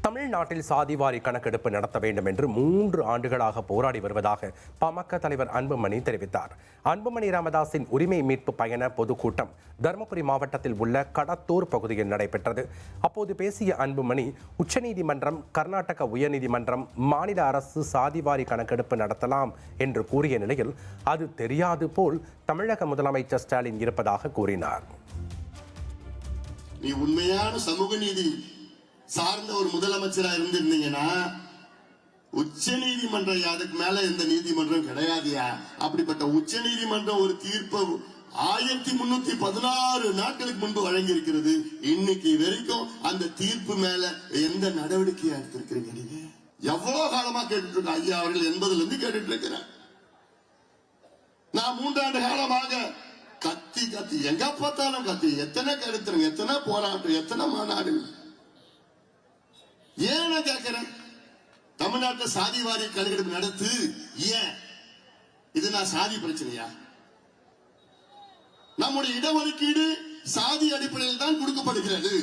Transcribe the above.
தமிழ்நாட்டில் சாதிவாரி கணக்கெடுப்பு நடத்த வேண்டும் என்று 3 ஆண்டுகளாக போராடி வருவதாக பாமக தலைவர் அன்புமணி தெரிவித்தார். அன்புமணி ராமதாஸின் உரிமை மீட்பு பயண பொதுக்கூட்டம் தருமபுரி மாவட்டத்தில் உள்ள கடத்தூர் பகுதியில் நடைபெற்றது. அப்போது பேசிய அன்புமணி, உச்சநீதிமன்றம், கர்நாடக உயர்நீதிமன்றம், மாநில அரசு சாதிவாரி கணக்கெடுப்பு நடத்தலாம் என்று கூறிய நிலையில் அது தெரியாது போல் தமிழக முதலமைச்சர் ஸ்டாலின் இருப்பதாக கூறினார். நீ உண்மையான சமூக நீதி சார்ந்த ஒரு முதலமைச்சரா இருந்திருந்தீங்கன்னா உச்ச நீதிமன்றம் அதுக்கு மேல எந்த நீதிமன்றம் கிடையாதுயா. அப்படிப்பட்ட உச்ச நீதிமன்றம் ஒரு தீர்ப்பு 1316 நாட்களுக்கு முன்பு வழங்கி இருக்கிறது. இன்னைக்கு வரைக்கும் அந்த தீர்ப்பு மேல எந்த நடவடிக்கையா எடுத்திருக்கிறீங்க? நீங்க எவ்வளவு காலமா கேட்டுட்டு இருக்க ஐயா அவர்கள் 80ல இருந்து கேட்டுட்டு இருக்கிறேன். நான் 3 ஆண்டு காலமாக கத்தி எங்க பார்த்தாலும் கத்தி, எத்தனை கருத்துறங்க, எத்தனை போராட்டம், எத்தனை மாநாடு. ஏன் நான் கேட்கிறேன், தமிழ்நாட்டில் சாதி வாரி கணக்கெடுப்பு நடத்து. ஏன் இது நான் சாதி பிரச்சனையா? நம்முடைய இடஒதுக்கீடு சாதி அடிப்படையில் தான் கொடுக்கப்படுகிறது.